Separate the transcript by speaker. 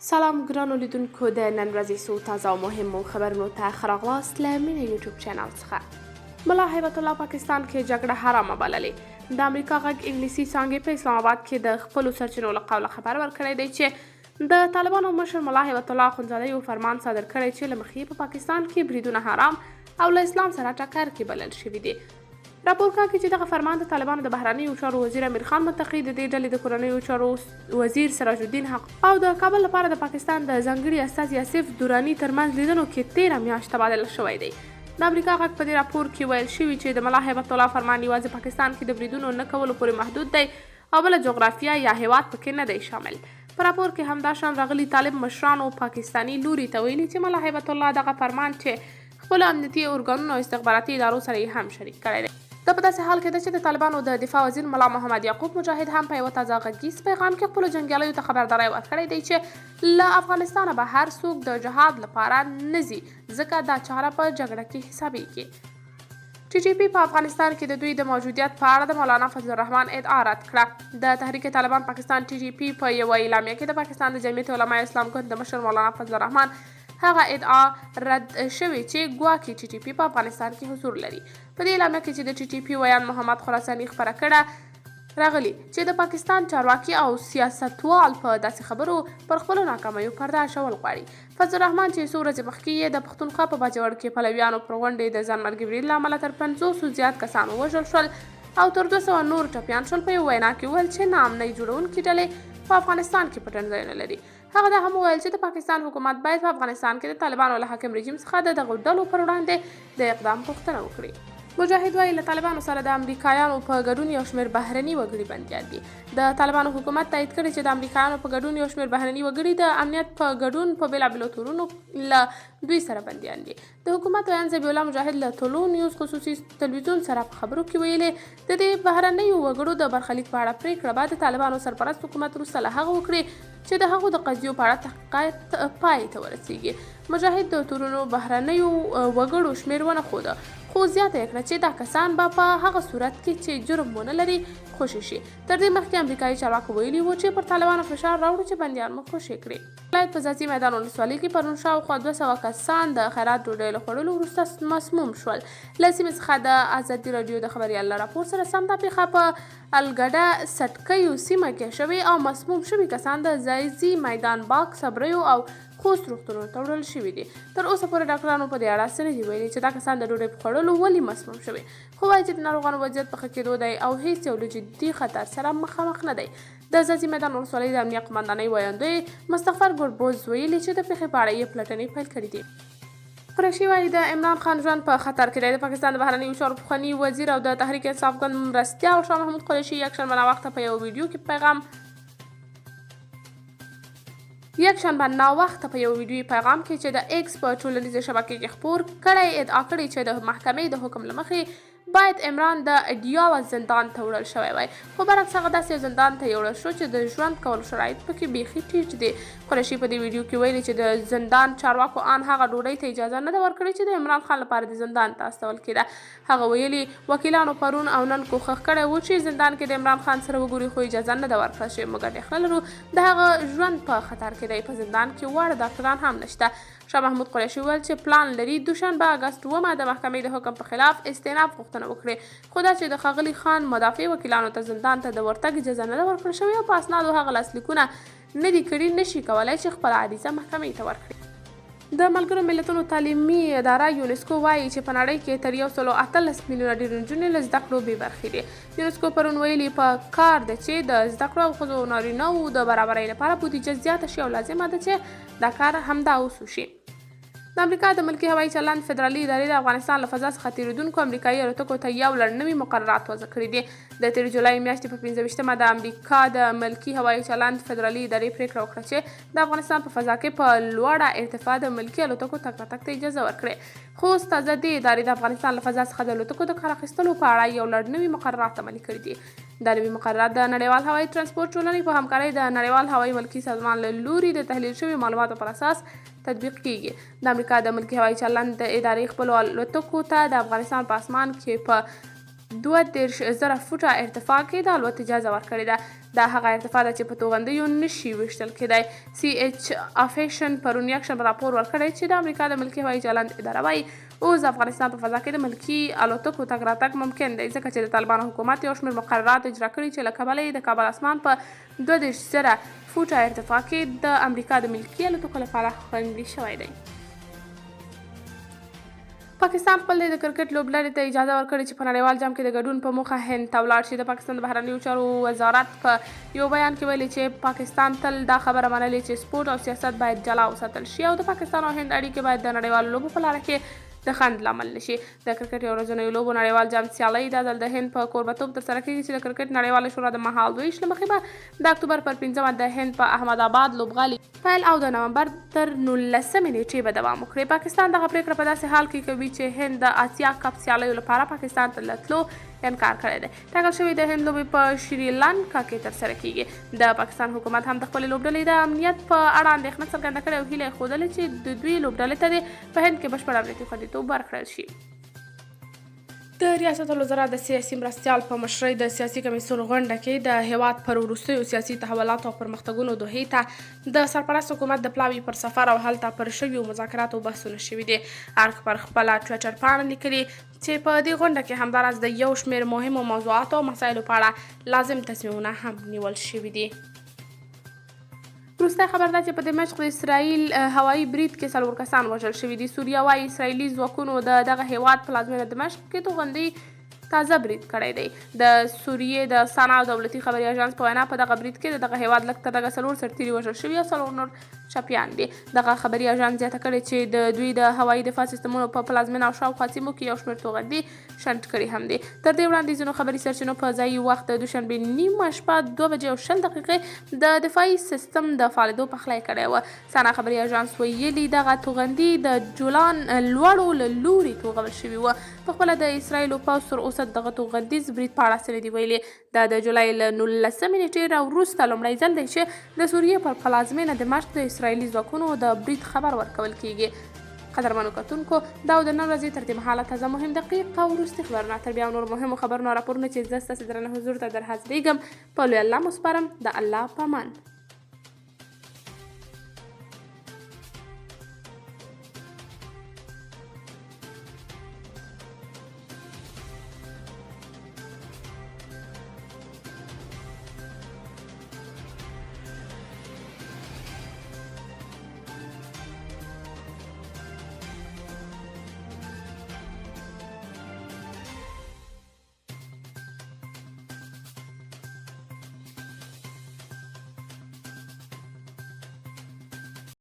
Speaker 1: سلام ګرانو لیدونکو د نن ورځې څو تازه او مهمو خبرونو ته ښه راغلاست له مینه یوټیوب چینل څخه. ملا هیبت الله پاکستان کې جګړه حرامه بللې. د امریکا غږ انګلیسي څانګې په اسلام آباد کې د خپلو سرچینو له قوله خبر ورکړی دی چې د طالبانو مشر ملا هیبت الله اخندزاده یو فرمان صادر کړی چې له مخې په پاکستان کې بریدونه حرام او له اسلام سره ټکر کې بلل شوي دي. راپور کاږي چې دغه فرمان د طالبانو د بهرنیو چارو وزیر امیر خان متقي د دې ډلې د کورنیو چارو وزیر سراج الدین حق او د کابل لپاره د پاکستان د ځانګړي استازي آصف دراني ترمنځ لیدنو کې 13 میاشت تبادله شوی دی. د امریکا غږ په دې راپور کې ویل شوي چې د ملا هیبت الله فرمان یوازې پاکستان کې د بریدونو نه کولو پورې محدود دی او بله جغرافیه یا هیواد پکې نه دی شامل. په راپور کې همداشان راغلي طالب مشرانو پاکستاني لوري ته ویلي چې ملا هیبت الله دغه فرمان چې خپلو امنیتي ارګانونو او استخباراتي ادارو سره یې هم شریک کړی دی. دا په داسې حال کې ده چې د طالبانو د دفاع وزیر ملا محمد یعقوب مجاهد هم په یوه تازه غږیز پیغام کې خپلو جنګیالیو ته خبرداری ورکړی دی چې له افغانستانه به هر څوک د جهاد لپاره نه ځي ځکه دا چاره په جګړه کې حسابیږي. ټي ټي پي په افغانستان کې د دوی د موجودیت په اړه د مولانا فضل الرحمن ادعا رد کړه. د تحریک طالبان پاکستان ټي ټي پي په یوه اعلامیه کې د پاکستان د جمعیت علماء اسلام ګوند د مشر مولانا فضل الرحمن هغه ادعا رد شوی چې ګواکې ټي ټي پي په افغانستان کې حضور لري. په دې اعلامیه کې چې د ټي ټي پي ویان محمد خراساني خپره کړه راغلی چې د پاکستان چارواکي او سیاستوال په داسې خبرو پر خپلو ناکامیو پرده اچول غواړي. فضل الرحمن چې څو ورځې مخکې یې د پښتونخوا په باجوړ کې پلویانو پر غونډې د ځانمرګي برید له امله تر 500 زیات کسان ووژل شول او تر 200 نور ټپیان شول. په یو وینا کې ویل چې ناامنۍ جوړونکي ډلې په افغانستان کې پټن ځایونه لري. هغه دا هم وویل چې د پاکستان حکومت باید په افغانستان کې د طالبانو له حاکم رژیم څخه د دغو ډلو پر وړاندې د اقدام غوښتنه وکړي. مجاهد وایي له طالبانو سره د امریکایانو په ګډون یو شمېر بهرني وګړي بندیان دي. د طالبانو حکومت تایید کړی چې د امریکایانو په ګډون یو شمېر بهرني وګړي د امنیت په ګډون په بېلابېلو تورونو له دوی سره بندیان دي. د حکومت ویان ذبیح الله مجاهد له طلوع نیوز خصوصي تلویزیون سره په خبرو کې ویلې د دې بهرنیو وګړو د برخلیک په اړه پرېکړه به د طالبانو سرپرست حکومت وروسته له هغه وکړي چې د هغو د قضیو په اړه تحقیقات پای ته ورسیږي. مجاهد د تورونو بهرنیو وګړو شمېر ونه ښوده خو زیاته یې کړه چې دا کسان به په هغه صورت کې چې جرم ونه لري خوشي شي. تر دې مخکې امریکایي چارواکو ویلي وو چې پر طالبانو فشار راوړو چې بندیان مو خوشي کړي. ولایت په ځاځي میدان ولسوالۍ کې پرون شاوخوا 200 کسان د خیرات ډوډۍ له خوړلو وروسته مسموم شول. له سیمې څخه د ازادي راډیو د خبریال له راپور سره سم دا پیښه په الګډه سټکیو سیمه کې شوې او مسموم شوي کسان د ځاځي میدان باغ صبریو او خوست روغتونونو ته وړل شوي دي. تر اوسه پورې ډاکټرانو په دې اړه څه نه دي ویلي چې دا کسان د ډوډۍ په خوړلو ولې مسموم شوي، خو وایي چې د ناروغانو وضعیت په ښه کېدو دی او هیڅ یو له جدي خطر سره مخامخ نه دی. د ځاځي میدان ولسوالۍ د امنیه قمندانۍ ویاندوی مستغفر ګربوز ویلي چې د پیښې په اړه یې پلټنې پیل کړي دي. قریشي وایي د عمران خان ژوند په خطر کې دی. د پاکستان د بهرنیو چارو پخواني وزیر او د تحریک انصاف ګوند مرستیال شاه محمود قریشي یکشنبه ناوخته په یو ویډیو کې پیغام کې چې د ایکس په ټولنیزه شبکې کې خپور کړی ادعا کړې چې د محکمې د حکم له مخې باید عمران د اډیاله زندان ته وړل شوی وای، خو برعکس هغه داسې زندان ته یوړل شو چې د ژوند کولو شرایط پکې بیخي ټیټ دي. قریشي په دې ویډیو کې ویلي چې د زندان چارواکو ان هغه ډوډۍ ته اجازه نه ده ورکړې چې د عمران خان لپاره د زندان ته استول کېده. هغه ویلي وکیلانو پرون او نن کوښښ کړی و چې زندان کې د عمران خان سره وګوري خو اجازه نه ده ورکړل شوې. موږ اندېښنه لرو د هغه ژوند په خطر کې دی. په زندان کې واړه ډاکټران هم نشته. شاه محمود قریشي ویل چې پلان لري دوشنبه اګست 9 د محکمې د حکم په خلاف استئناف غوښتنه وکړي، خو دا چې د ښاغلي خان مدافع وکیلانو ته زندان ته د ورتګ اجازه نه ده ورکړل شوې او په اسنادو هغه لاسلیکونه نه دي کړي نشي کولی چې خپله عریضه محکمې ته ورکړي. د ملګرو ملتونو تعلیمي اداره یونسکو وایي چې په نړۍ کې تر 118 میلیونه ډېر نجونې له زده کړو بې برخې دي. یونسکو پرون ویلي په کار ده چې د زده کړو او ښځو او نارینه‌وو د برابرۍ لپاره بودیجه زیاته شي او لازمه ده چې دا کار همدا اوس وشي. د امریکا د ملکي هوایي چلند فدرالي ادارې د افغانستان له فضا څخه تېرېدونکو امریکایي الوتکو ته یو لړ نوي مقررات وضع کړي دي. د تېرې جولای میاشتې په 15 د امریکا د ملکي هوایي چلند فدرالي ادارې پرېکړه وکړه چې د افغانستان په فضا کې په لوړه ارتفاع د ملکي الوتکو تګ راتګ ته اجازه ورکړي. خوست تازه دې ادارې د افغانستان له فضا څخه د الوتکو د کار اخیستلو په اړه یو لړ نوي مقررات عملي کړي دي. دا نوي مقررات د نړیوال هوایي ترانسپورټ ټولنې په همکارۍ د نړیوال هوایي ملکي سازمان له لوري د تحلیل شوي معلوماتو پر اساس تطبیق کیږي. د امریکا د ملکي هوایي چلند ادارې خپلو الوتکو ته د افغانستان په اسمان کې په 32,000 فوټه ارتفاع کې د الوت اجازه ورکړې ده. دا هغه ارتفاع ده چې په توغندیو نشي ویشتل کېدی. CH افیشن پرون یکشنبه راپور ورکړی چې د امریکا د ملکي هوایي چلند اداره وایي اوس افغانستان په فضا کې د ملکي الوتکو تګ راتګ ممکن دی، ځکه چې د طالبانو حکومت یو شمېر مقررات اجرا کړي چې له کبله یې د کابل اسمان په 32,000 فوټه ارتفاع کې د امریکا د ملکي الوتکو لپاره خوندي شوی دی. پاکستان خپل د کرکټ لوبډلې ته اجازه ورکړې چې په نړیوال جام کې د ګډون په موخه هند ته ولاړ شي. د پاکستان د بهرنیو چارو وزارت په یو بیان کې ویلي چې پاکستان تل دا خبره منلې چې سپورت او سیاست باید جلا وساتل شي او د پاکستان او هند اړیکې باید د نړیوالو لوبو په لاره کې د خنډ لامل نشي. د کرکټ یو ورځنیو لوبو نړیوال جام سیالۍ دا ځل د هند په کوربتوب ترسره کیږي چې د کرکټ نړیواله شورا د مهال ویش له مخې به د اکتوبر پر 5 د هند په احمد آباد لوبغالي پیل او د نومبر تر 19 نیټې به دوام وکړي. پاکستان دغه پریکړه په داسې حال کې کوي چې هند د آسیا کپ سیالیو لپاره پاکستان ته له تلو انکار کړی دی. ټاکل شوی د هند لوبې په شریلانکا کې ترسره کیږي. د پاکستان حکومت هم د خپلې لوبډلې د امنیت په اړه اندېښنه څرګنده کړې او هیله یې ښودلې چې د دوی لوبډلې ته دې په هند کې بشپړ امنیتي خوندیتوب ورکړل شي. د ریاست الوزرا د سیاسي مرستیال په مشرۍ د سیاسي کمیسیون غونډه کې د هیواد پر وروستیو سیاسي تحولاتو او پرمختګونو دوحې ته د سرپرست حکومت د پلاوي پر سفر او هلته پر شویو مذاکراتو بحثونه شوي دي. ارګ پر خپله ټویټر پاڼه لیکلي چې په دې غونډه کې همداراز د یو شمېر مهمو موضوعاتو او مسایلو په اړه لازم تصمیمونه هم نیول شوي دي. وروستی خبر دا چې په دمشق د اسرائیل هوایي برید کې 4 کسان وژل شوي دي. سوریه وايي اسرائیلي ځواکونو د دغه هیواد پلازمینه دمشق کې توغندي تازه برید کړی دی. د سوریې د سنا دولتي خبري اژانس په وینا په دغه برید کې د دغه هیواد لږ تر لږه 4 سرتیري وژل شوي او 4 نور چپیان دي. دغه خبري اژانس زیاته کړې چې د دوی د هوایي دفاع سیستمونو په پلازمینه او شاوخوا سیمو کې یو شمېر توغندي شنډ کړي هم دي. تر دې وړاندې ځینو خبري سرچینو په ځایي وخت د دوشنبې نیمه شپه 2:20 د دفاعي سیستم د فعالېدو پخلی کړی و. سنا خبري اژانس ویلي دغه توغندي د جولان لوړو له لوري توغول شوي وو. په خپله د اسرائیلو پوځ تر اوسه دغه توغندیز برید په اړه څه نه دي ویلي. دا د جولای له 19 نیټې راوروسته لومړی ځل دی چې د سوریې پر پلازمینه دمشق د اسرائیلي ځواکونو د برید خبر ورکول کیږي. قدرمنو کتونکو دا د نن ورځې تر دې مهاله تازه مهم دقیق او وروستي خبرونه تر بیا نور مهمو خبرونو راپورونه چې زه ستاسې درنه حضور ته در حاضرېږم په لوی الله مو سپارم. د الله په امان.